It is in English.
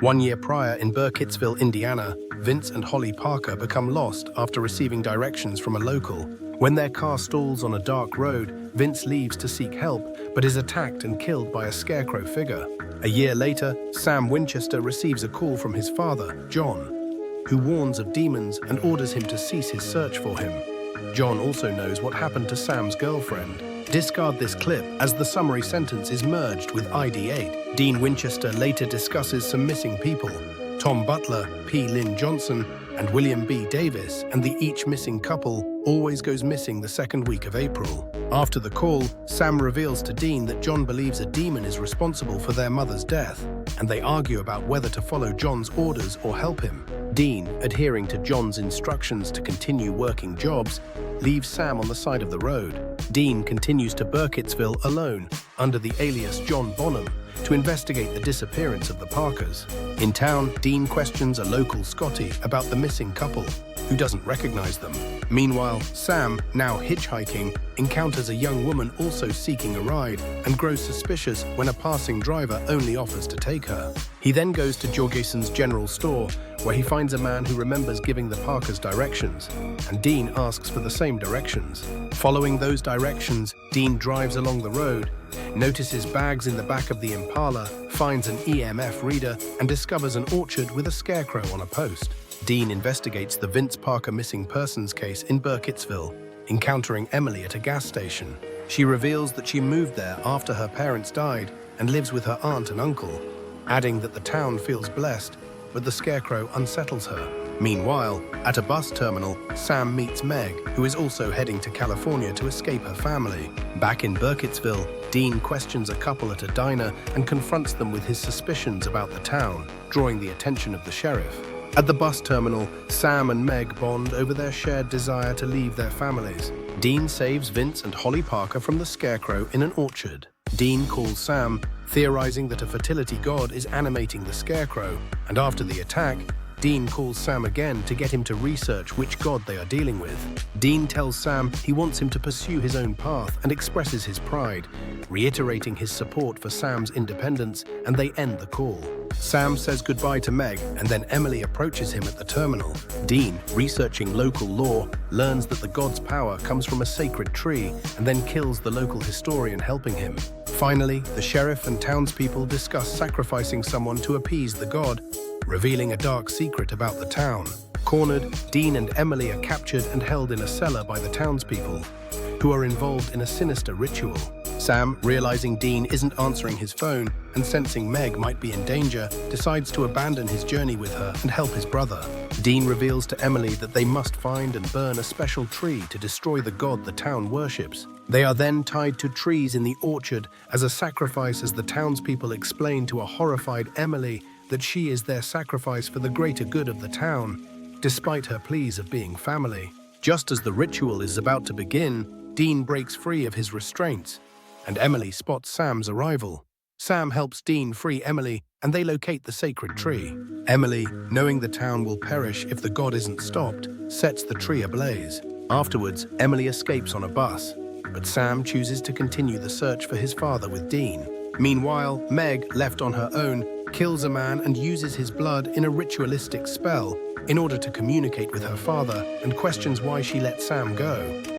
1 year prior in Burkittsville, Indiana, Vince and Holly Parker become lost after receiving directions from a local. When their car stalls on a dark road, Vince leaves to seek help, but is attacked and killed by a Scarecrow figure. A year later, Sam Winchester receives a call from his father, John, who warns of demons and orders him to cease his search for him. John also knows what happened to Sam's girlfriend. Discard this clip as the summary sentence is merged with ID8. Dean Winchester later discusses some missing people: Tom Butler, P. Lynn Johnson, and William B. Davis, and the each missing couple always goes missing the second week of April. After the call, Sam reveals to Dean that John believes a demon is responsible for their mother's death, and they argue about whether to follow John's orders or help him. Dean, adhering to John's instructions to continue working jobs, leaves Sam on the side of the road. Dean continues to Burkittsville alone, under the alias John Bonham, to investigate the disappearance of the Parkers. In town, Dean questions a local Scotty about the missing couple, who doesn't recognize them. Meanwhile, Sam, now hitchhiking, encounters a young woman also seeking a ride and grows suspicious when a passing driver only offers to take her. He then goes to Jorgensen's general store, where he finds a man who remembers giving the Parkers directions, and Dean asks for the same directions. Following those directions, Dean drives along the road, notices bags in the back of the Impala, finds an EMF reader, and discovers an orchard with a Scarecrow on a post. Dean investigates the Vince Parker missing persons case in Burkittsville, encountering Emily at a gas station. She reveals that she moved there after her parents died and lives with her aunt and uncle, adding that the town feels blessed, but the Scarecrow unsettles her. Meanwhile, at a bus terminal, Sam meets Meg, who is also heading to California to escape her family. Back in Burkittsville, Dean questions a couple at a diner and confronts them with his suspicions about the town, drawing the attention of the sheriff. At the bus terminal, Sam and Meg bond over their shared desire to leave their families. Dean saves Vince and Holly Parker from the Scarecrow in an orchard. Dean calls Sam, theorizing that a fertility god is animating the Scarecrow, and after the attack, Dean calls Sam again to get him to research which god they are dealing with. Dean tells Sam he wants him to pursue his own path and expresses his pride, reiterating his support for Sam's independence, and they end the call. Sam says goodbye to Meg, and then Emily approaches him at the terminal. Dean, researching local law, learns that the god's power comes from a sacred tree and then kills the local historian helping him. Finally, the sheriff and townspeople discuss sacrificing someone to appease the god, revealing a dark secret about the town. Cornered, Dean and Emily are captured and held in a cellar by the townspeople, who are involved in a sinister ritual. Sam, realizing Dean isn't answering his phone and sensing Meg might be in danger, decides to abandon his journey with her and help his brother. Dean reveals to Emily that they must find and burn a special tree to destroy the god the town worships. They are then tied to trees in the orchard as a sacrifice, as the townspeople explain to a horrified Emily that she is their sacrifice for the greater good of the town, despite her pleas of being family. Just as the ritual is about to begin, Dean breaks free of his restraints, and Emily spots Sam's arrival. Sam helps Dean free Emily, and they locate the sacred tree. Emily, knowing the town will perish if the god isn't stopped, sets the tree ablaze. Afterwards, Emily escapes on a bus, but Sam chooses to continue the search for his father with Dean. Meanwhile, Meg, left on her own, kills a man and uses his blood in a ritualistic spell in order to communicate with her father, and questions why she let Sam go.